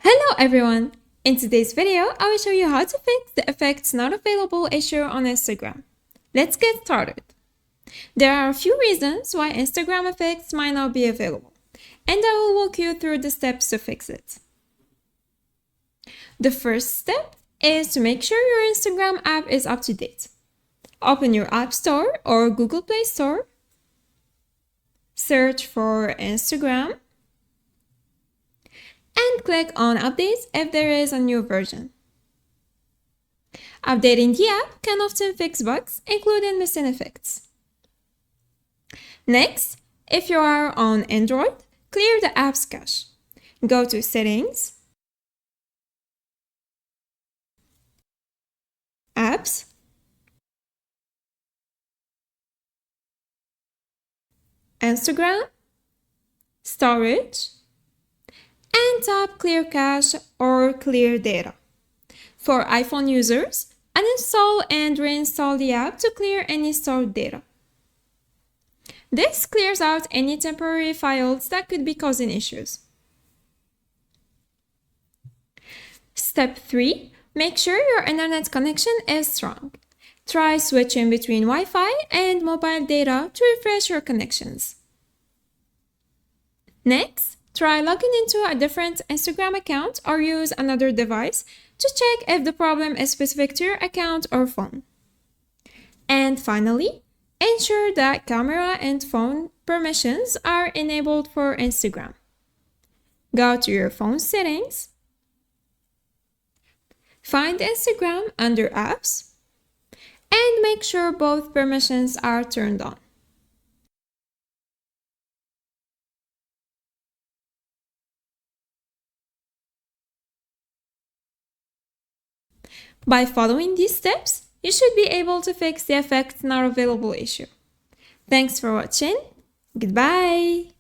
Hello everyone! In today's video, I will show you how to fix the effects not available issue on Instagram. Let's get started. There are a few reasons why Instagram effects might not be available, and I will walk you through the steps to fix it. The first step is to make sure your Instagram app is up to date. Open your App Store or Google Play Store, search for Instagram, and click on Updates if there is a new version. Updating the app can often fix bugs, including missing effects. Next, if you are on Android, clear the app's cache. Go to Settings, Apps, Instagram, Storage, and tap Clear Cache or Clear Data. For iPhone users, uninstall and reinstall the app to clear any stored data. This clears out any temporary files that could be causing issues. Step 3. Make sure your internet connection is strong. Try switching between Wi-Fi and mobile data to refresh your connections. Next, try logging into a different Instagram account or use another device to check if the problem is specific to your account or phone. And finally, ensure that camera and phone permissions are enabled for Instagram. Go to your phone settings, find Instagram under Apps, and make sure both permissions are turned on. By following these steps, you should be able to fix the effects not available issue. Thanks for watching. Goodbye!